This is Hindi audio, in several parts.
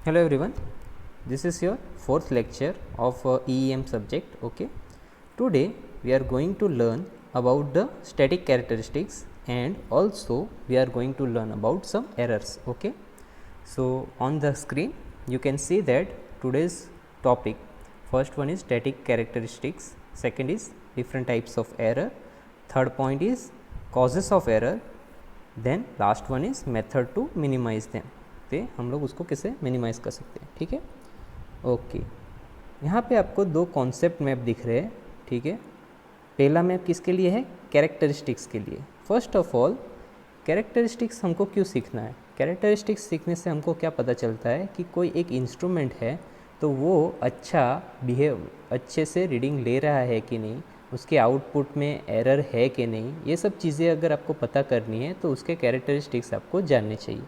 Hello everyone, this is your fourth lecture of EEM subject. Okay, today we are going to learn about the static characteristics and also we are going to learn about some errors. Okay, so on the screen you can see that today's topic, first one is static characteristics, second is different types of error, third point is causes of error, then last one is method to minimize them, तो हम लोग उसको कैसे मिनिमाइज़ कर सकते हैं. ठीक है, ओके. यहाँ पे आपको दो कॉन्सेप्ट मैप दिख रहे हैं. ठीक है, पहला मैप किसके लिए है? कैरेक्टरिस्टिक्स के लिए. फर्स्ट ऑफ ऑल कैरेक्टरिस्टिक्स हमको क्यों सीखना है? कैरेक्टरिस्टिक्स सीखने से हमको क्या पता चलता है कि कोई एक इंस्ट्रूमेंट है तो वो अच्छे से रीडिंग ले रहा है कि नहीं, उसके आउटपुट में एरर है कि नहीं, ये सब चीज़ें अगर आपको पता करनी है तो उसके कैरेक्टरिस्टिक्स आपको जानने चाहिए.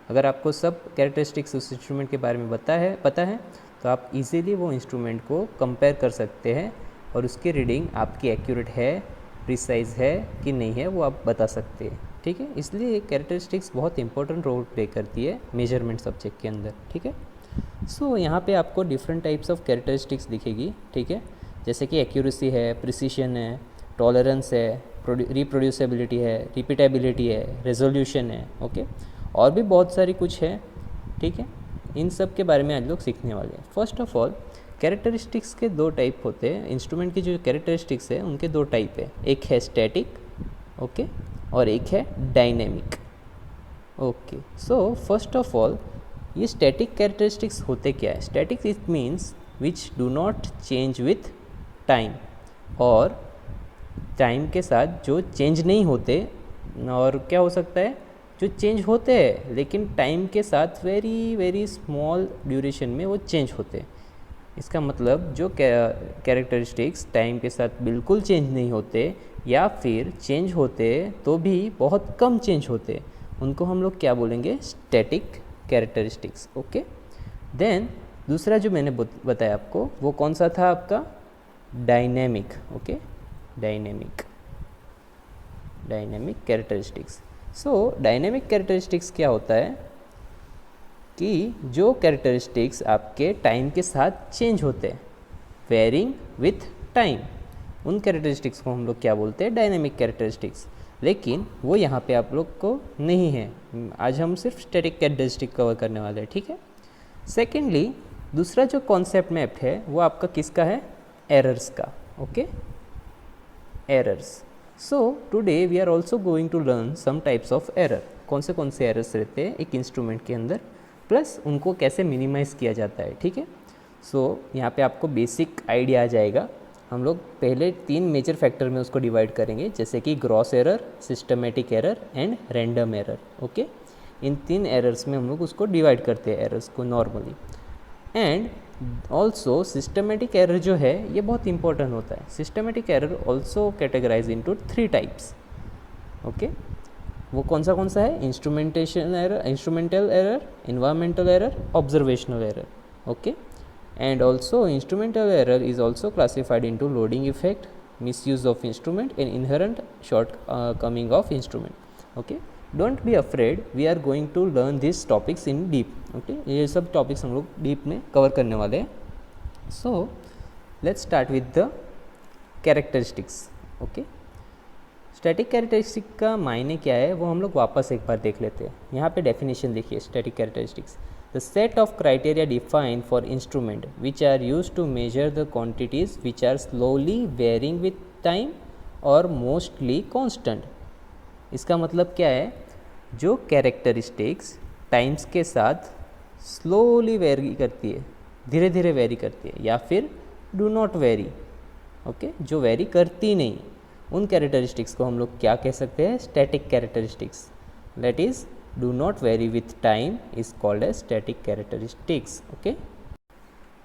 अगर आपको सब कैरेक्टरिस्टिक्स उस इंस्ट्रूमेंट के बारे में पता है तो आप इजीली वो इंस्ट्रूमेंट को कंपेयर कर सकते हैं और उसकी रीडिंग आपकी एक्यूरेट है, प्रिसाइज है कि नहीं है, वो आप बता सकते हैं. ठीक है, इसलिए कैरेक्टरिस्टिक्स बहुत इंपॉर्टेंट रोल प्ले करती है मेजरमेंट सब्जेक्ट के अंदर. ठीक है, सो यहाँ पे आपको डिफरेंट टाइप्स ऑफ कैरेक्टरिस्टिक्स दिखेगी. ठीक है, जैसे कि एक्यूरेसी है, प्रिसीशन है, टॉलरेंस है, रिप्रोड्यूसिबिलिटी है, रिपीटेबिलिटी है, रेजोल्यूशन है. ओके, और भी बहुत सारी कुछ है. ठीक है, इन सब के बारे में आज लोग सीखने वाले हैं. फर्स्ट ऑफ ऑल कैरेक्टरिस्टिक्स के दो टाइप होते हैं. इंस्ट्रूमेंट की जो कैरेक्टरिस्टिक्स है उनके दो टाइप है, एक है स्टैटिक, ओके, और एक है dynamic. Okay, so first of all ये स्टैटिक कैरेक्टरिस्टिक्स होते क्या है? Static it means which do not change with time, और टाइम के साथ जो चेंज नहीं होते. और क्या हो सकता है? जो चेंज होते हैं लेकिन टाइम के साथ वेरी वेरी स्मॉल ड्यूरेशन में वो चेंज होते हैं. इसका मतलब जो कैरेक्टरिस्टिक्स टाइम के साथ बिल्कुल चेंज नहीं होते या फिर चेंज होते तो भी बहुत कम चेंज होते, उनको हम लोग क्या बोलेंगे? Static characteristics. ओके, देन दूसरा जो मैंने बताया आपको वो कौन सा था? आपका dynamic. Okay, dynamic characteristics. So dynamic characteristics क्या होता है कि जो कैरेक्टरिस्टिक्स आपके टाइम के साथ चेंज होते हैं, वेरिंग विथ टाइम, उन कैरेक्टरिस्टिक्स को हम लोग क्या बोलते हैं? Dynamic characteristics. लेकिन वो यहाँ पे आप लोग को नहीं है. आज हम सिर्फ स्टैटिक कैरेक्टरिस्टिक कवर करने वाले हैं. ठीक है, सेकेंडली दूसरा जो कॉन्सेप्ट मैप है वो आपका किसका है? एरर्स का. Okay, errors. So today we are also going to learn some types of error. कौन से एरर्स रहते हैं एक इंस्ट्रूमेंट के अंदर, प्लस उनको कैसे मिनिमाइज़ किया जाता है. ठीक है, सो यहाँ पे आपको बेसिक आइडिया आ जाएगा. हम लोग पहले 3 मेजर फैक्टर में उसको डिवाइड करेंगे, जैसे कि gross error, systematic error and random error. Okay, इन 3 एरर्स में हम लोग उसको डिवाइड करते हैं एरर्स को normally. And also systematic error जो है ये बहुत इंपॉर्टेंट होता है. Systematic error also categorize into 3 types. Okay, वो कौन सा है? Instrumental error, environmental error, observational error. Okay, and also instrumental error is also classified into loading effect, misuse of instrument and inherent short coming of instrument. Okay, don't be afraid, we are going to learn this topics in deep. Okay, ये सब टॉपिक्स हम लोग डीप में कवर करने वाले हैं. So let's start with the characteristics. Okay, static characteristic का मायने क्या है वो हम लोग वापस एक बार देख लेते हैं. यहाँ पे डेफिनेशन देखिए. Static characteristics, the set of criteria defined for instrument which are use to measure the quantities which are slowly varying with time और मोस्टली कॉन्स्टेंट. इसका मतलब क्या है? जो कैरेक्टरिस्टिक्स टाइम्स के साथ स्लोली वेरी करती है, धीरे धीरे वेरी करती है, या फिर डू नॉट वेरी. ओके, जो वेरी करती नहीं, उन कैरेक्टरिस्टिक्स को हम लोग क्या कह सकते हैं? Static characteristics. That is do not vary with time is called as static characteristics. Okay,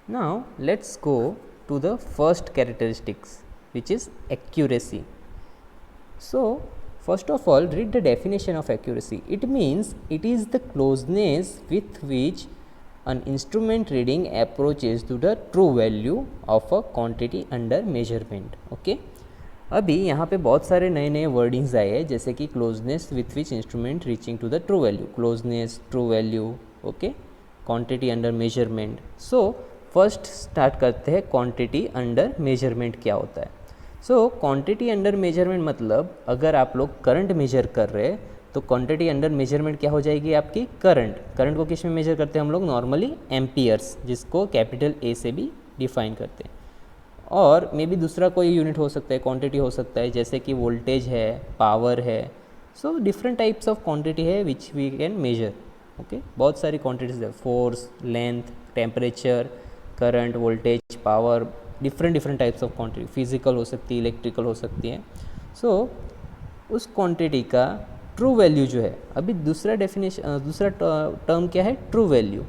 now let's go to the first characteristics which is accuracy. So first of all, read the definition of accuracy. It means it is the closeness with which an instrument reading approaches to the true value of a quantity under measurement. Okay, अभी यहाँ पे बहुत सारे नए वर्डिंग्स आए हैं, जैसे कि closeness with which instrument reaching to the true value, closeness, true value. Okay, quantity under measurement. So first start करते हैं क्वांटिटी अंडर मेजरमेंट क्या होता है। सो क्वांटिटी अंडर मेजरमेंट मतलब अगर आप लोग करंट मेजर कर रहे हैं तो क्वांटिटी अंडर मेजरमेंट क्या हो जाएगी आपकी, करंट को किस में मेजर करते हैं हम लोग, नॉर्मली एम्पियर्स, जिसको कैपिटल ए से भी डिफाइन करते हैं। और मे बी दूसरा कोई यूनिट हो सकता है, क्वांटिटी हो सकता है, जैसे कि वोल्टेज है, पावर है। So different types of quantity है which we can measure. Okay, बहुत सारी क्वांटिटीज है, force, length, temperature, current, voltage, power, different types of quantity, physical हो सकती है, इलेक्ट्रिकल हो सकती है। सो उस क्वांटिटी का ट्रू वैल्यू जो है, अभी दूसरा टर्म क्या है, ट्रू वैल्यू।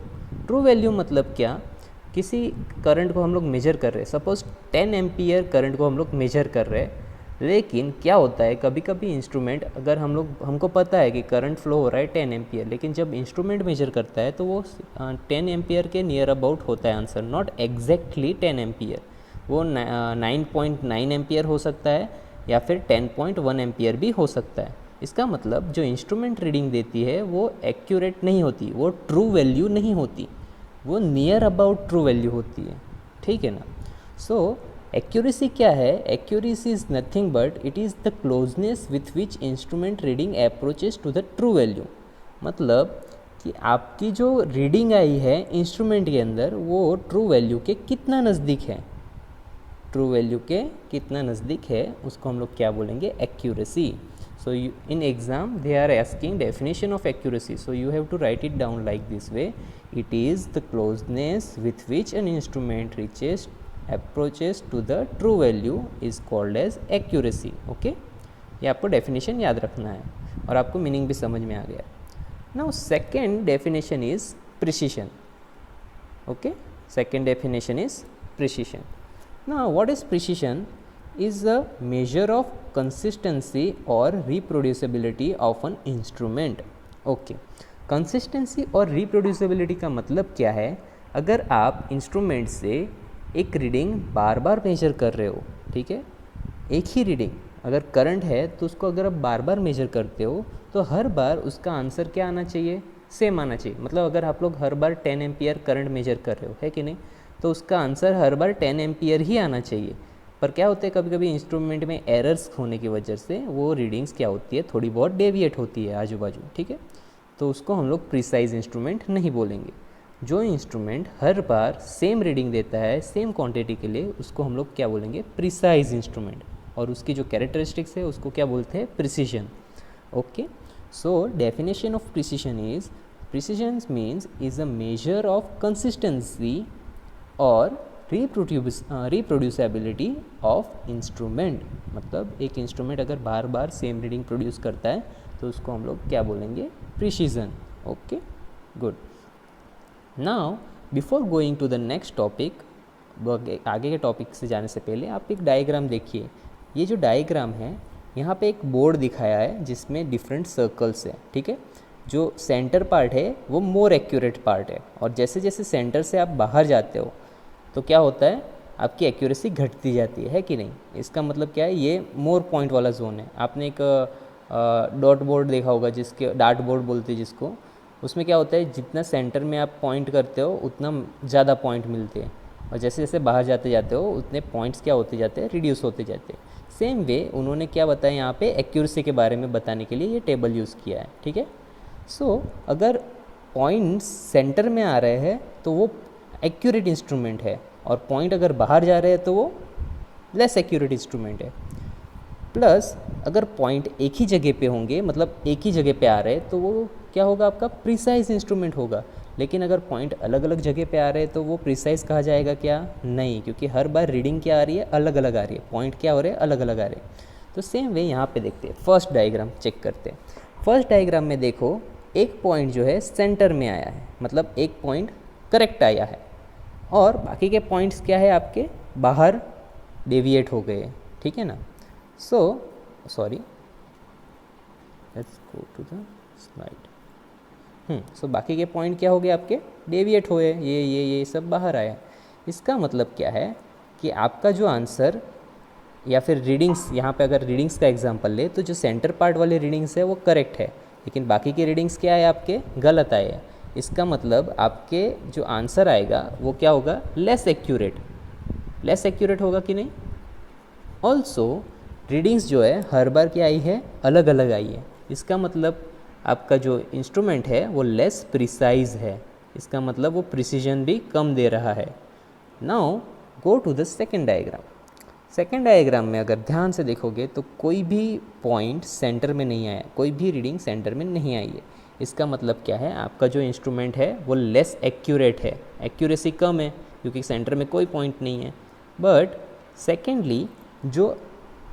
ट्रू वैल्यू मतलब क्या, किसी करंट को हम लोग मेजर कर रहे हैं, सपोज 10 एम्पियर करंट को हम लोग मेजर कर रहे हैं, लेकिन क्या होता है कभी कभी इंस्ट्रूमेंट, अगर हमको पता है कि करंट फ्लो हो रहा है 10 एम्पियर, लेकिन जब इंस्ट्रूमेंट मेजर करता है तो वो 10 एम्पियर के नियर अबाउट होता है आंसर, नॉट एग्जैक्टली 10 एम्पियर। वो 9.9 एम्पियर हो सकता है या फिर 10.1 एम्पियर भी हो सकता है। इसका मतलब जो इंस्ट्रूमेंट रीडिंग देती है वो एक्यूरेट नहीं होती, वो ट्रू वैल्यू नहीं होती, वो नियर अबाउट ट्रू वैल्यू होती है, ठीक है ना। सो एक्यूरेसी क्या है, accuracy is nothing but it is the closeness with which instrument reading approaches to the true value. मतलब कि आपकी जो रीडिंग आई है इंस्ट्रूमेंट के अंदर वो ट्रू वैल्यू के कितना नज़दीक है, ट्रू वैल्यू के कितना नज़दीक है, उसको हम लोग क्या बोलेंगे, accuracy. So in exam they are asking definition of accuracy, so you have to write it down like this way: it is the closeness with which an instrument approaches to the true value is called as accuracy. Okay, ये आपको definition याद रखना है और आपको meaning भी समझ में आ गया। Now second definition is precision. Okay, second definition is precision. Now what is precision? Is a measure of consistency or reproducibility of an instrument. Okay, consistency और reproducibility का मतलब क्या है, अगर आप इंस्ट्रूमेंट से एक रीडिंग बार बार मेजर कर रहे हो, ठीक है, एक ही रीडिंग, अगर करंट है तो उसको अगर आप बार बार मेजर करते हो तो हर बार उसका आंसर क्या आना चाहिए, सेम आना चाहिए। मतलब अगर आप लोग हर बार 10 एम्पियर करंट मेजर कर रहे हो, है कि नहीं, तो उसका आंसर हर बार 10 एम्पियर ही आना चाहिए। पर क्या होता है कभी कभी इंस्ट्रूमेंट में एरर्स होने की वजह से वो रीडिंग्स क्या होती है, थोड़ी बहुत डेविएट होती है आजू बाजू, ठीक है, तो उसको हम लोग प्रिसाइज इंस्ट्रूमेंट नहीं बोलेंगे। जो इंस्ट्रूमेंट हर बार सेम रीडिंग देता है सेम क्वांटिटी के लिए, उसको हम लोग क्या बोलेंगे, प्रिसाइज इंस्ट्रूमेंट, और उसकी जो कैरेक्टरिस्टिक्स है उसको क्या बोलते हैं, precision. Okay, so definition of precision means is a measure of consistency और रिप्रोड्यूसिबिलिटी ऑफ इंस्ट्रूमेंट। मतलब एक इंस्ट्रूमेंट अगर बार बार सेम रीडिंग प्रोड्यूस करता है तो उसको हम लोग क्या बोलेंगे, precision. Okay, good. Now before going to the next topic, आगे के टॉपिक से जाने से पहले आप एक डायग्राम देखिए। ये जो डायग्राम है यहाँ पे एक बोर्ड दिखाया है जिसमें डिफरेंट सर्कल्स है, ठीक है। जो सेंटर पार्ट है वो मोर एक्यूरेट पार्ट है, और जैसे जैसे सेंटर से आप बाहर जाते हो तो क्या होता है, आपकी एक्यूरेसी घटती जाती है कि नहीं। इसका मतलब क्या है, ये मोर पॉइंट वाला जोन है। आपने एक डॉट बोर्ड देखा होगा, जिसके डार्ट बोर्ड बोलते हैं जिसको, उसमें क्या होता है, जितना सेंटर में आप पॉइंट करते हो उतना ज़्यादा पॉइंट मिलते हैं, और जैसे जैसे बाहर जाते जाते हो उतने पॉइंट्स क्या होते जाते हैं, रिड्यूस होते जाते हैं। सेम वे उन्होंने क्या बताया यहाँ पे, एक्यूरेसी के बारे में बताने के लिए ये टेबल यूज़ किया है, ठीक है। सो अगर पॉइंट्स सेंटर में आ रहे हैं तो वो एक्यूरेट इंस्ट्रूमेंट है, और पॉइंट अगर बाहर जा रहे हैं तो वो लेस एक्यूरेट इंस्ट्रूमेंट है। प्लस अगर पॉइंट एक ही जगह पे होंगे, मतलब एक ही जगह पे आ रहे हैं, तो वो क्या होगा, आपका प्रिसाइज इंस्ट्रूमेंट होगा। लेकिन अगर पॉइंट अलग अलग जगह पे आ रहे हैं तो वो प्रिसाइज कहा जाएगा क्या, नहीं, क्योंकि हर बार रीडिंग क्या आ रही है, अलग अलग आ रही है, पॉइंट क्या हो रहे हैं, अलग अलग आ रहे हैं। तो सेम वे यहाँ पे देखते हैं, फर्स्ट डायग्राम चेक करते हैं। फर्स्ट डायग्राम में देखो, एक पॉइंट जो है सेंटर में आया है, मतलब एक पॉइंट करेक्ट आया है, और बाकी के पॉइंट्स क्या है, आपके बाहर डेविएट हो गए, ठीक है ना। So sorry, let's go to the slide. So बाकी के पॉइंट क्या हो गए, आपके डेविएट हुए, ये सब बाहर आया। इसका मतलब क्या है कि आपका जो आंसर या फिर रीडिंग्स, यहाँ पे अगर रीडिंग्स का एग्जांपल ले तो जो सेंटर पार्ट वाले रीडिंग्स है वो करेक्ट है, लेकिन बाकी के रीडिंग्स क्या है, आपके गलत आए हैं। इसका मतलब आपके जो आंसर आएगा वो क्या होगा, लेस एक्यूरेट। लेस एक्यूरेट होगा कि नहीं। ऑल्सो रीडिंग्स जो है हर बार क्या आई है, अलग अलग आई है। इसका मतलब आपका जो इंस्ट्रूमेंट है वो लेस प्रिसाइज है, इसका मतलब वो प्रिसीजन भी कम दे रहा है। Now go to the second diagram. Second diagram में अगर ध्यान से देखोगे तो कोई भी पॉइंट सेंटर में नहीं आया, कोई भी रीडिंग सेंटर में नहीं आई है। इसका मतलब क्या है, आपका जो इंस्ट्रूमेंट है वो लेस एक्यूरेट है, एक्यूरेसी कम है क्योंकि सेंटर में कोई पॉइंट नहीं है। बट सेकेंडली जो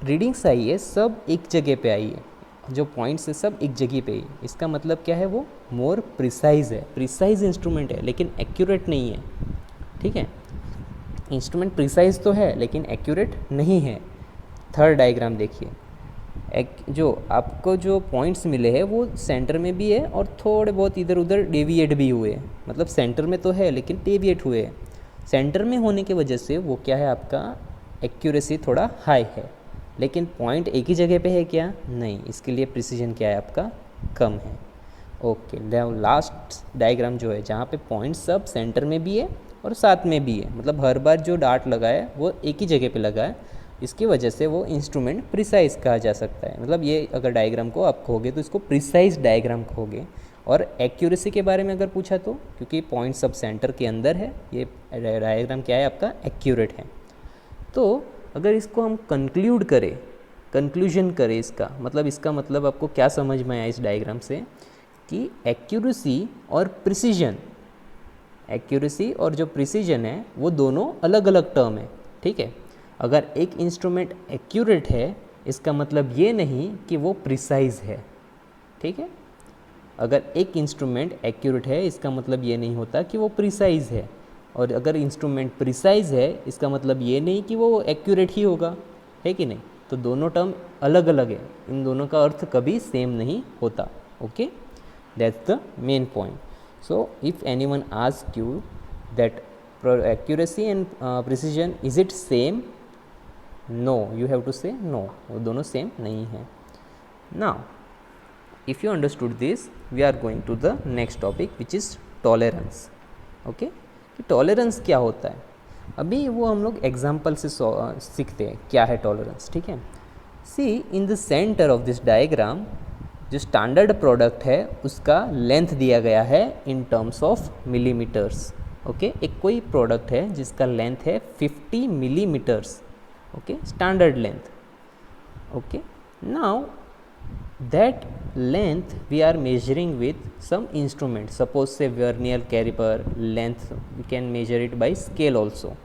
रीडिंग्स आई है सब एक जगह पे आई है, जो पॉइंट्स है सब एक जगह पे ही। इसका मतलब क्या है, वो मोर प्रिसाइज है, प्रिसाइज इंस्ट्रूमेंट है लेकिन एक्यूरेट नहीं है। ठीक है, इंस्ट्रूमेंट प्रिसाइज तो है लेकिन एक्यूरेट नहीं है। थर्ड डायग्राम देखिए, जो आपको जो पॉइंट्स मिले हैं वो सेंटर में भी है और थोड़े बहुत इधर उधर डेविएट भी हुए हैं, मतलब सेंटर में तो है लेकिन डेविएट हुए हैं। सेंटर में होने की वजह से वो क्या है, आपका एक्यूरेसी थोड़ा हाई है, लेकिन पॉइंट एक ही जगह पे है क्या, नहीं, इसके लिए प्रिसीजन क्या है आपका, कम है। ओके, लास्ट डायग्राम जो है जहाँ पे पॉइंट सब सेंटर में भी है और साथ में भी है, मतलब हर बार जो डार्ट लगा है वो एक ही जगह पे लगा है, इसकी वजह से वो इंस्ट्रूमेंट प्रिसाइज कहा जा सकता है। मतलब ये अगर डायग्राम को आप कहोगे तो इसको प्रिसाइज डायग्राम कहोगे। और एक्यूरेसी के बारे में अगर पूछा तो क्योंकि पॉइंट सब सेंटर के अंदर है, ये डायग्राम क्या है आपका, एक्यूरेट है। तो अगर इसको हम कंक्लूड करें, कंक्लूजन करें इसका मतलब आपको क्या समझ में आया इस डायग्राम से, कि एक्यूरेसी और प्रिसीजन, एक्यूरेसी और जो प्रिसीजन है वो दोनों अलग अलग टर्म है। ठीक है, अगर एक इंस्ट्रूमेंट एक्यूरेट है इसका मतलब ये नहीं कि वो प्रिसाइज है। ठीक है, अगर एक इंस्ट्रूमेंट एक्यूरेट है इसका मतलब ये नहीं होता कि वो प्रिसाइज है, और अगर इंस्ट्रूमेंट प्रिसाइज है इसका मतलब ये नहीं कि वो एक्यूरेट ही होगा, है कि नहीं। तो दोनों टर्म अलग अलग है, इन दोनों का अर्थ कभी सेम नहीं होता। Okay, that's the main point. So if anyone ask you that accuracy and precision is it same, no, you have to say no, वो दोनों सेम नहीं है। Now if you understood this, we are going to the next topic which is tolerance. Okay, कि टॉलरेंस क्या होता है, अभी वो हम लोग एग्जाम्पल से सीखते हैं क्या है टॉलरेंस। ठीक है, see in the centre of this diagram जो स्टैंडर्ड प्रोडक्ट है उसका लेंथ दिया गया है in terms of millimetres. Okay, एक कोई प्रोडक्ट है जिसका लेंथ है 50 millimetres. Okay, standard length. Okay, now that length we are measuring with some instrument, suppose say vernier caliper length, we can measure it by scale also.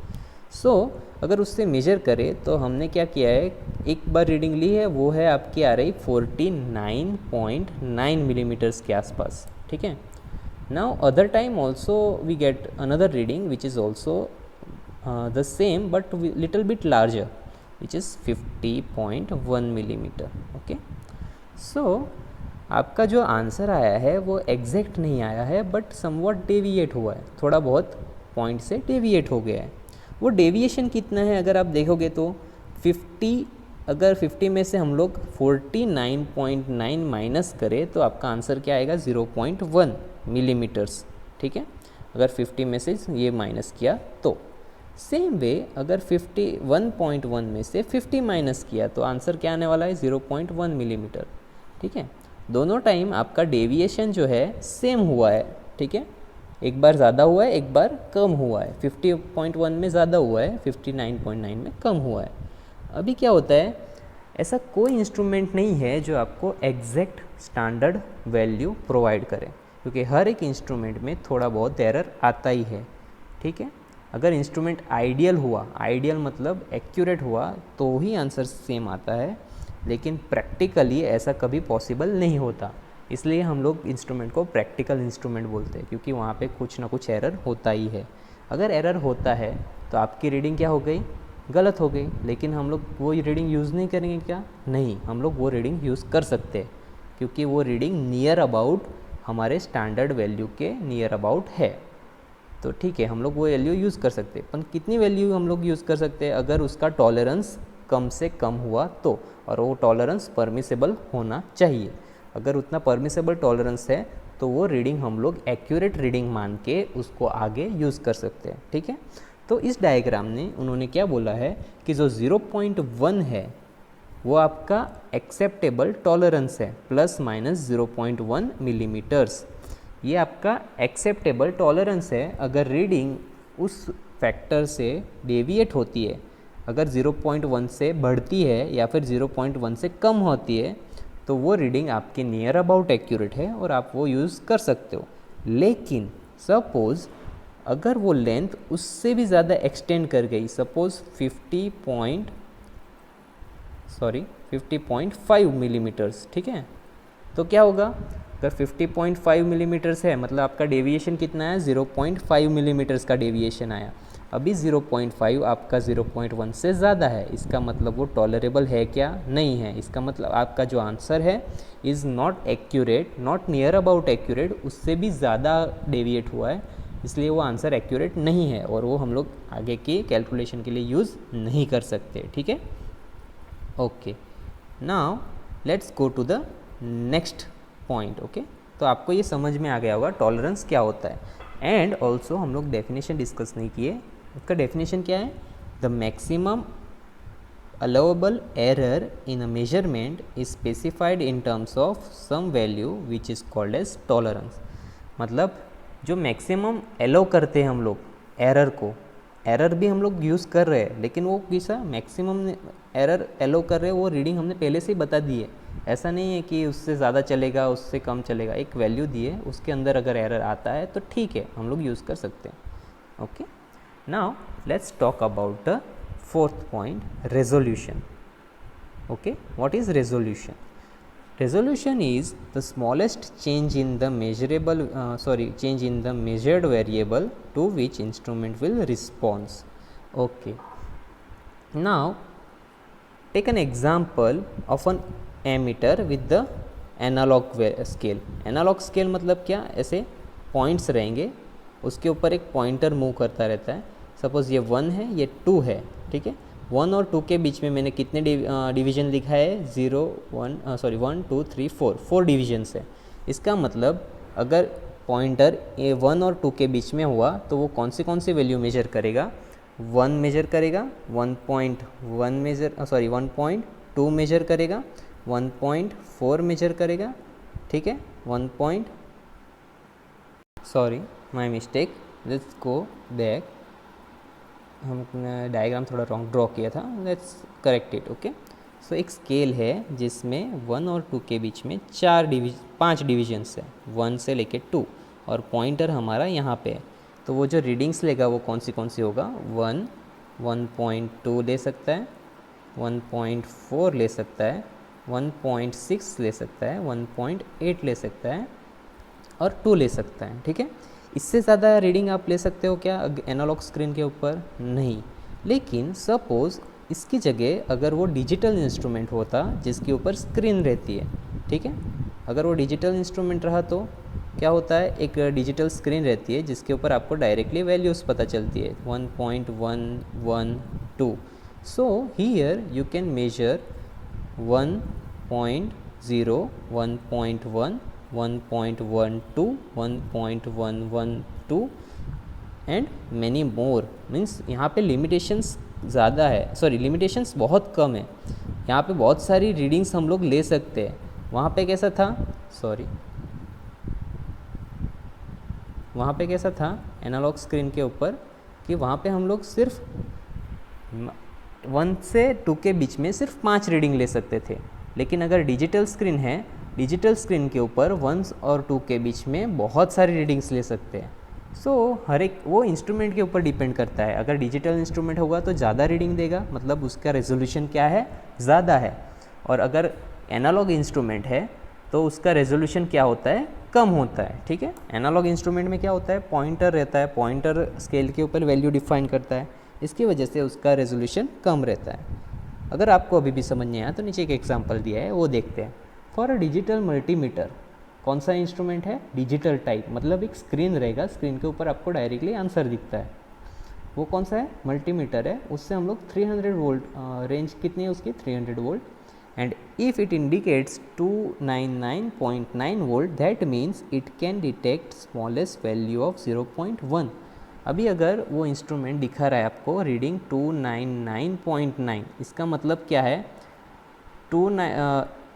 so अगर उससे मेजर करें तो हमने क्या किया है, एक बार रीडिंग ली है वो है आपकी आ रही 49.9 मिलीमीटर्स के आसपास। ठीक है, now other time also we get another reading which is also the same but little bit larger which is 50.1 millimetre. Okay, so आपका जो आंसर आया है वो एग्जैक्ट नहीं आया है बट समवट डेविएट हुआ है, थोड़ा बहुत पॉइंट से डेविएट हो गया है। वो डेविएशन कितना है अगर आप देखोगे तो 50, अगर 50 में से हम लोग 49.9 माइनस करें तो आपका आंसर क्या आएगा, 0.1 मिलीमीटर्स। ठीक है, अगर 50 में से ये माइनस किया तो सेम वे अगर 51.1 में से 50 माइनस किया तो आंसर क्या आने वाला है, 0.1 मिलीमीटर। ठीक है, दोनों टाइम आपका डेविएशन जो है सेम हुआ है। ठीक है, एक बार ज़्यादा हुआ है, एक बार कम हुआ है। 50.1 में ज़्यादा हुआ है, 59.9 में कम हुआ है। अभी क्या होता है, ऐसा कोई इंस्ट्रूमेंट नहीं है जो आपको एग्जैक्ट स्टैंडर्ड वैल्यू प्रोवाइड करे, क्योंकि हर एक इंस्ट्रूमेंट में थोड़ा बहुत एरर आता ही है। ठीक है, अगर इंस्ट्रूमेंट आइडियल हुआ, आइडियल मतलब एक्यूरेट हुआ, तो ही आंसर सेम आता है, लेकिन प्रैक्टिकली ऐसा कभी पॉसिबल नहीं होता। इसलिए हम लोग इंस्ट्रूमेंट को प्रैक्टिकल इंस्ट्रूमेंट बोलते हैं, क्योंकि वहाँ पे कुछ ना कुछ एरर होता ही है। अगर एरर होता है तो आपकी रीडिंग क्या हो गई, गलत हो गई, लेकिन हम लोग वो रीडिंग यूज़ नहीं करेंगे क्या, नहीं, हम लोग वो रीडिंग यूज़ कर सकते हैं, क्योंकि वो रीडिंग नियर अबाउट हमारे स्टैंडर्ड वैल्यू के नियर अबाउट है। तो ठीक है, हम लोग वो वैल्यू यूज़ कर सकते हैं, पर कितनी वैल्यू हम लोग यूज़ कर सकते हैं, अगर उसका टॉलरेंस कम से कम हुआ तो, और वो टॉलरेंस परमिसेबल होना चाहिए। अगर उतना परमिसेबल टॉलरेंस है तो तो वो रीडिंग हम लोग एक्यूरेट रीडिंग मान के उसको आगे यूज़ कर सकते हैं, ठीक है। तो इस डायग्राम ने उन्होंने क्या बोला है कि जो 0.1 है वो आपका एक्सेप्टेबल टॉलरेंस है, प्लस माइनस 0.1 मिलीमीटर्स, ये आपका एक्सेप्टेबल टॉलरेंस है। अगर रीडिंग उस फैक्टर से डेविएट होती है, अगर 0.1 से बढ़ती है या फिर 0.1 से कम होती है, तो वो रीडिंग आपके नियर अबाउट एक्यूरेट है और आप वो यूज़ कर सकते हो। लेकिन सपोज़ अगर वो लेंथ उससे भी ज़्यादा एक्सटेंड कर गई, सपोज़ 50.5 मिलीमीटर्स, ठीक है, तो क्या होगा? अगर 50.5 मिलीमीटर्स है मतलब आपका डेविएशन कितना है? 0.5 मिलीमीटर्स का डेविएशन आया। अभी 0.5 आपका 0.1 से ज़्यादा है, इसका मतलब वो टॉलरेबल है क्या? नहीं है। इसका मतलब आपका जो आंसर है is not accurate, not near about accurate, उससे भी ज़्यादा डेविएट हुआ है, इसलिए वो आंसर एक्यूरेट नहीं है और वो हम लोग आगे की कैलकुलेशन के लिए यूज़ नहीं कर सकते, ठीक है। Okay, now let's go to the next point. Okay, तो आपको ये समझ में आ गया होगा टॉलरेंस क्या होता है। एंड ऑल्सो हम लोग डेफिनेशन डिस्कस नहीं किए, उसका डेफिनेशन क्या है? The maximum allowable error in a measurement is specified in terms of some value which is called as tolerance। मतलब जो मैक्सिमम एलो करते हैं हम लोग एरर को, एरर भी हम लोग यूज़ कर रहे हैं, लेकिन वो किसा मैक्सिमम एरर एलो कर रहे हैं, वो रीडिंग हमने पहले से ही बता दी है। ऐसा नहीं है कि उससे ज़्यादा चलेगा उससे कम चलेगा, एक वैल्यू दी है, उसके अंदर अगर एरर आता है तो ठीक है, हम लोग यूज़ कर सकते हैं। Okay, now let's talk about the fourth point, resolution। okay, what is resolution? Resolution is the smallest change in the change in the measured variable to which instrument will respond। okay, now take an example of an ammeter with the analog scale। analog scale मतलब क्या? ऐसे पॉइंट्स रहेंगे, उसके ऊपर एक पॉइंटर मूव करता रहता है। सपोज़ ये 1 है, ये 2 है, ठीक है। 1 और 2 के बीच में मैंने कितने डिवीजन लिखा है? 1 2 3 4 डिविजन्स है। इसका मतलब अगर पॉइंटर 1 और 2 के बीच में हुआ तो वो कौन सी वैल्यू मेजर करेगा? 1 मेजर करेगा, 1.1 मेजर 1.2 मेजर करेगा, 1.4 मेजर करेगा, ठीक है। My mistake, let's go back, हमने डायग्राम थोड़ा रॉन्ग ड्रॉ किया था, लेट्स करेक्ट इट। ओके, सो एक स्केल है जिसमें 1 और 2 के बीच में 5 डिविजन्स है, 1 से लेके 2, और पॉइंटर हमारा यहाँ पे है। तो वो जो रीडिंग्स लेगा वो कौन सी होगा? 1, 1.2 ले सकता है, 1.4 ले सकता है, 1.6 ले सकता है, 1.8 ले सकता है और 2 ले सकता है, ठीक है। इससे ज़्यादा रीडिंग आप ले सकते हो क्या एनालॉग स्क्रीन के ऊपर? नहीं। लेकिन सपोज़ इसकी जगह अगर वो डिजिटल इंस्ट्रूमेंट होता जिसके ऊपर स्क्रीन रहती है, ठीक है, अगर वो डिजिटल इंस्ट्रूमेंट रहा तो क्या होता है? एक डिजिटल स्क्रीन रहती है जिसके ऊपर आपको डायरेक्टली वैल्यूज़ पता चलती है, 1.112। So here you can measure 1.0, 1.1, 1.12, 1.112 and many more. Means यहाँ पे लिमिटेशंस ज़्यादा है, लिमिटेशंस बहुत कम है, यहाँ पे बहुत सारी रीडिंग्स हम लोग ले सकते हैं। वहाँ पे कैसा था? वहाँ पे कैसा था एनालॉग स्क्रीन के ऊपर कि वहाँ पे हम लोग सिर्फ 1 से 2 के बीच में सिर्फ 5 रीडिंग ले सकते थे। लेकिन अगर डिजिटल स्क्रीन है, डिजिटल स्क्रीन के ऊपर 1 और 2 के बीच में बहुत सारी रीडिंग्स ले सकते हैं। हर एक वो इंस्ट्रूमेंट के ऊपर डिपेंड करता है। अगर डिजिटल इंस्ट्रूमेंट होगा तो ज़्यादा रीडिंग देगा, मतलब उसका रेजोल्यूशन क्या है? ज़्यादा है। और अगर एनालॉग इंस्ट्रूमेंट है तो उसका रेजोल्यूशन क्या होता है? कम होता है, ठीक है। एनालॉग इंस्ट्रूमेंट में क्या होता है? पॉइंटर रहता है, पॉइंटर स्केल के ऊपर वैल्यू डिफाइन करता है, इसकी वजह से उसका रेजोल्यूशन कम रहता है। अगर आपको अभी भी समझ नहीं आया तो नीचे एक एग्जांपल दिया है, वो देखते हैं। फॉर अ डिजिटल मल्टीमीटर, कौन सा इंस्ट्रूमेंट है? डिजिटल टाइप, मतलब एक स्क्रीन रहेगा, स्क्रीन के ऊपर आपको डायरेक्टली आंसर दिखता है। वो कौन सा है? मल्टीमीटर है। उससे हम लोग 300 वोल्ट, रेंज कितनी है उसकी? 300 volt. and if it indicates 299.9 volt, that means it can detect smallest value of 0.1. अभी अगर वो इंस्ट्रूमेंट दिखा रहा है आपको रीडिंग 299.9, इसका मतलब क्या है,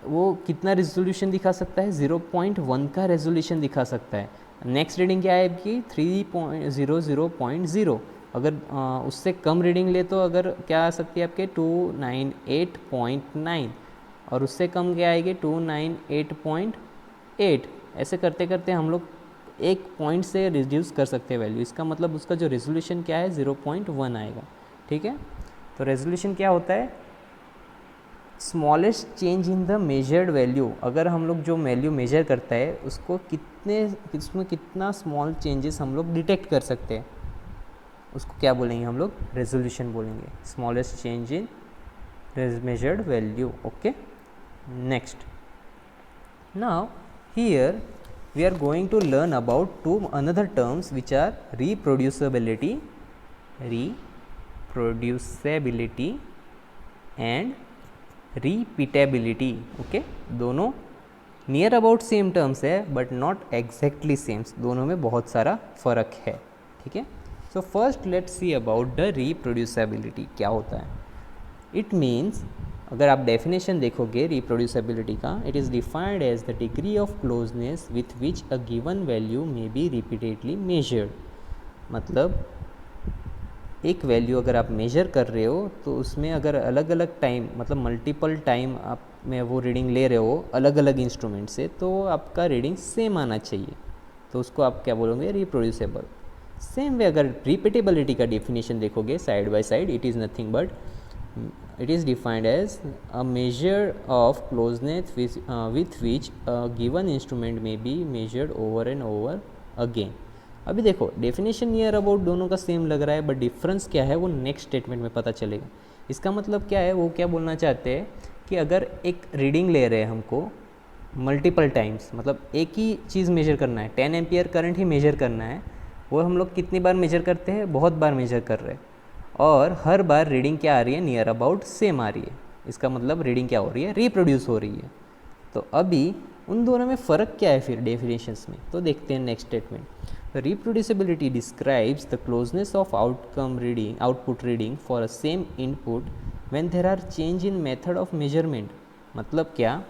वो कितना रेजोल्यूशन दिखा सकता है, 0.1 का रेजोल्यूशन दिखा सकता है। नेक्स्ट रीडिंग क्या है आपकी 300.0। अगर उससे कम रीडिंग ले तो अगर क्या आ सकती है आपके 298.9, और उससे कम क्या आएगी 298.8। ऐसे करते करते हम लोग एक पॉइंट से रिड्यूस कर सकते हैं वैल्यू। इसका मतलब उसका जो रेजोल्यूशन क्या है 0.1 आएगा। ठीक है, तो रेजोल्यूशन क्या होता है, smallest change in the measured value. अगर हम लोग जो वैल्यू मेजर करता है उसको उसमें कितना स्मॉल चेंजेस हम लोग डिटेक्ट कर सकते हैं, उसको क्या बोलेंगे हम लोग, रेजोल्यूशन बोलेंगे, smallest change in measured value. Okay, next, now here we are going to learn about two another terms which are reproducibility and repeatability. Okay, दोनों नियर अबाउट सेम टर्म्स है बट नॉट एग्जैक्टली सेम, दोनों में बहुत सारा फ़र्क है। ठीक है, so first let's see about the reproducibility क्या होता है। इट मीन्स, अगर आप डेफिनेशन देखोगे रिप्रोड्यूसिबिलिटी का, it is defined as the degree of closeness with which a given value may be repeatedly measured. मतलब एक वैल्यू अगर आप मेजर कर रहे हो तो उसमें अगर अलग अलग टाइम, मतलब मल्टीपल टाइम आप में वो रीडिंग ले रहे हो अलग अलग इंस्ट्रूमेंट से, तो आपका रीडिंग सेम आना चाहिए, तो उसको आप क्या बोलोगे, रिप्रोड्यूसेबल। सेम वे अगर रिपीटेबिलिटी का डेफिनेशन देखोगे side by side, it is nothing but it is defined as a measure of closeness with which a given instrument may be measured over and over again. अभी देखो डेफिनेशन नियर अबाउट दोनों का सेम लग रहा है, बट डिफरेंस क्या है वो नेक्स्ट स्टेटमेंट में पता चलेगा। इसका मतलब क्या है, वो क्या बोलना चाहते हैं कि अगर एक रीडिंग ले रहे हैं हमको मल्टीपल टाइम्स, मतलब एक ही चीज़ मेजर करना है, 10 एम्पियर करंट ही मेजर करना है, वो हम लोग कितनी बार मेजर करते हैं, बहुत बार मेजर कर रहे हैं, और हर बार रीडिंग क्या आ रही है, नियर अबाउट सेम आ रही है। इसका मतलब रीडिंग क्या हो रही है, रिप्रोड्यूस हो रही है। तो अभी उन दोनों में फ़र्क क्या है फिर डेफिनेशंस में, तो देखते हैं next statement. Reproducibility describes the closeness of output reading for a same input when there are change in method of measurement. मतलब क्या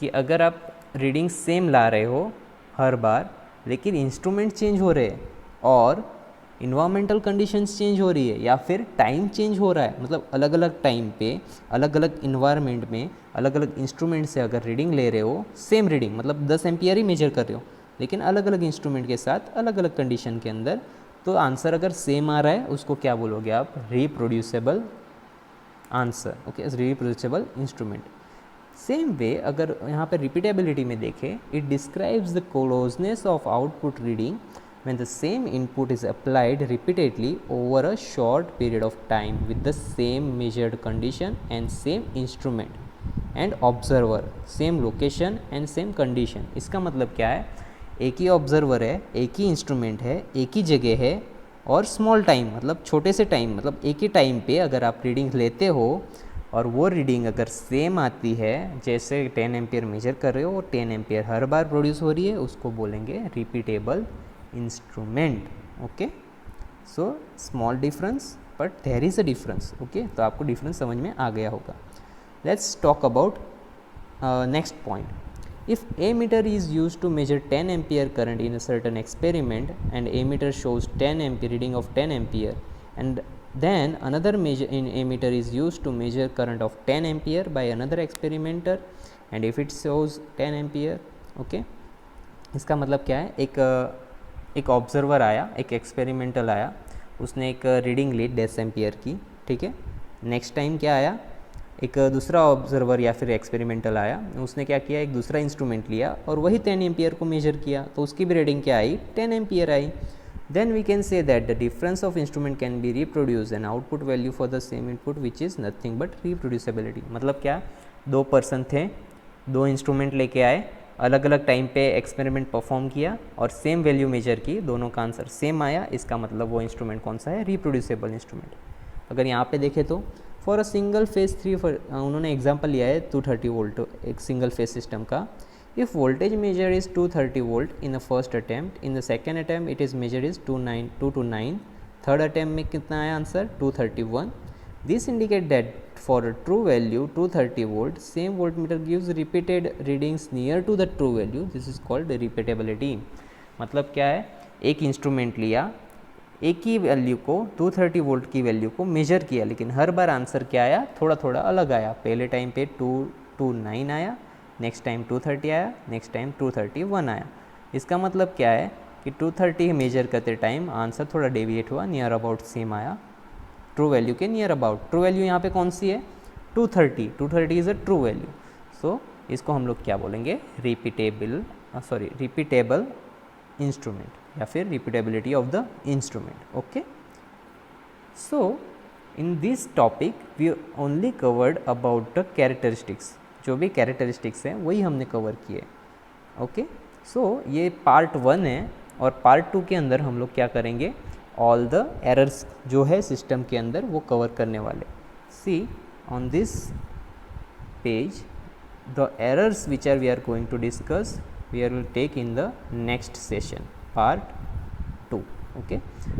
कि अगर आप रीडिंग सेम ला रहे हो हर बार, लेकिन इंस्ट्रूमेंट चेंज हो रहे हैं और इन्वायरमेंटल कंडीशंस चेंज हो रही है, या फिर टाइम चेंज हो रहा है, मतलब अलग अलग टाइम पे अलग अलग इन्वायरमेंट में अलग अलग इंस्ट्रूमेंट से अगर रीडिंग ले रहे हो, सेम रीडिंग मतलब 10 एम्पियर ही मेजर कर रहे हो, लेकिन अलग अलग इंस्ट्रूमेंट के साथ अलग अलग कंडीशन के अंदर, तो आंसर अगर सेम आ रहा है उसको क्या बोलोगे आप, reproducible answer. Okay, reproducible instrument. Same way अगर यहाँ पर रिपीटेबिलिटी में देखें, it describes the closeness of output reading when the same input is applied repeatedly over a short period of time with the same measured condition and same instrument and observer, same location and same condition। इसका मतलब क्या है, एक ही ऑब्जर्वर है, एक ही इंस्ट्रूमेंट है, एक ही जगह है, और स्मॉल टाइम मतलब छोटे से टाइम, मतलब एक ही टाइम पे अगर आप रीडिंग लेते हो और वो रीडिंग अगर सेम आती है, जैसे 10 एम्पियर मेजर कर रहे हो और 10 एम्पियर हर बार प्रोड्यूस हो रही है, उसको बोलेंगे repeatable instrument. Okay, so small difference but there is a difference. Okay, तो आपको डिफरेंस समझ में आ गया होगा। Let's talk about next point. If a meter is use to measure 10 ampere current in a certain experiment and a meter shows 10 ampere reading of 10 ampere and then another meter is used to measure current of 10 ampere by another experimenter and if it shows 10 ampere। okay, इसका मतलब क्या है, एक ऑब्जर्वर आया, एक एक्सपेरिमेंटल आया, उसने एक रीडिंग ली 10 एम्पियर की। ठीक है, नेक्स्ट टाइम क्या आया, एक दूसरा ऑब्जर्वर या फिर एक्सपेरिमेंटल आया, उसने क्या किया, एक दूसरा इंस्ट्रूमेंट लिया और वही 10 एम्पियर को मेजर किया, तो उसकी भी रीडिंग क्या आई, 10 ampere I. then we can say that the difference of instrument can be reproduced and output value for the same input which is nothing but reproducibility। मतलब क्या, दो पर्सन थे, दो इंस्ट्रूमेंट लेके आए, अलग अलग टाइम पे एक्सपेरिमेंट परफॉर्म किया और सेम वैल्यू मेजर की, दोनों का आंसर सेम आया, इसका मतलब वो इंस्ट्रूमेंट कौन सा है, रिप्रोड्यूसेबल इंस्ट्रूमेंट। अगर यहाँ पे देखें तो फॉर अ सिंगल फेज 3 उन्होंने एग्जांपल लिया है 230 वोल्ट एक सिंगल फेज सिस्टम का. If voltage measure is 230 volt in the first attempt, in the second attempt it is measure is 229, third attempt में कितना आया answer 231. This indicate that for a true value 230 volt same volt meter gives repeated readings near to the true value. This is called repeatability. मतलब क्या है, एक इंस्ट्रूमेंट लिया, एक ही वैल्यू को 230 वोल्ट की वैल्यू को मेजर किया, लेकिन हर बार आंसर क्या आया, थोड़ा थोड़ा अलग आया. पहले टाइम पे 229 आया, नेक्स्ट टाइम 230 आया, नेक्स्ट टाइम 231 आया. इसका मतलब क्या है कि 230 मेजर करते टाइम आंसर थोड़ा डेविएट हुआ, नियर अबाउट सेम आया ट्रू वैल्यू के नियर अबाउट. ट्रू वैल्यू यहाँ पे कौन सी है 230 is a true value. So इसको हम लोग क्या बोलेंगे, रिपीटेबल इंस्ट्रूमेंट या फिर repeatability of the instrument. Okay, so in this topic we only covered about the characteristics. जो भी कैरेक्टरिस्टिक्स हैं वही हमने कवर किए. ओके, सो ये पार्ट 1 है और पार्ट 2 के अंदर हम लोग क्या करेंगे, ऑल द एरर्स जो है सिस्टम के अंदर वो कवर करने वाले. See on this page the errors which are we are going to discuss we are will take in the next session part 2. Okay,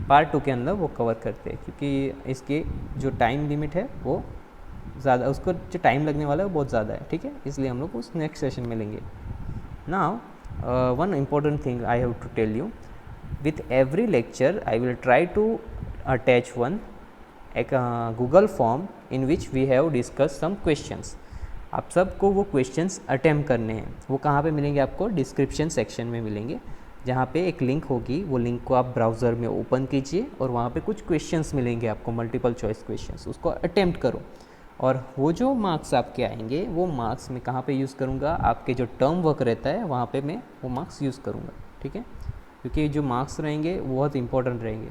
part 2 के अंदर वो कवर करते हैं, क्योंकि इसके जो टाइम लिमिट है वो ज़्यादा, उसको जो टाइम लगने वाला है वो बहुत ज़्यादा है. ठीक है, इसलिए हम लोग उस नेक्स्ट सेशन में लेंगे. Now one important thing I have to tell you, with every lecture I will try to attach one Google form in which we have discussed some questions. आप सबको वो क्वेश्चंस अटेम्प्ट करने हैं. वो कहाँ पे मिलेंगे आपको, डिस्क्रिप्शन सेक्शन में मिलेंगे, जहाँ पे एक लिंक होगी. वो लिंक को आप ब्राउज़र में ओपन कीजिए और वहाँ पे कुछ क्वेश्चंस मिलेंगे आपको, मल्टीपल चॉइस क्वेश्चंस, उसको अटेम्प्ट करो. और वो जो मार्क्स आपके आएंगे वो मार्क्स मैं कहाँ पे यूज़ करूँगा, आपके जो टर्म वर्क रहता है वहाँ पे मैं वो मार्क्स यूज़ करूँगा. ठीक है, क्योंकि जो मार्क्स रहेंगे वो बहुत इंपॉर्टेंट रहेंगे.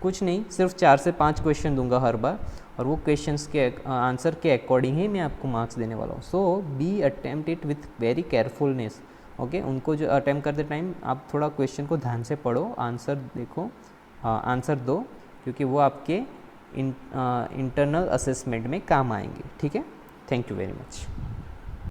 कुछ नहीं, सिर्फ 4 से 5 क्वेश्चन दूंगा हर बार, और वो क्वेश्चंस के आंसर के अकॉर्डिंग ही मैं आपको मार्क्स देने वाला हूँ. So be attempt it with very carefulness. Okay, उनको जो अटेम्प्ट करते टाइम आप थोड़ा क्वेश्चन को ध्यान से पढ़ो, आंसर देखो, आंसर दो, क्योंकि वो आपके इंटरनल असेसमेंट में काम आएंगे. ठीक है, थैंक यू वेरी मच.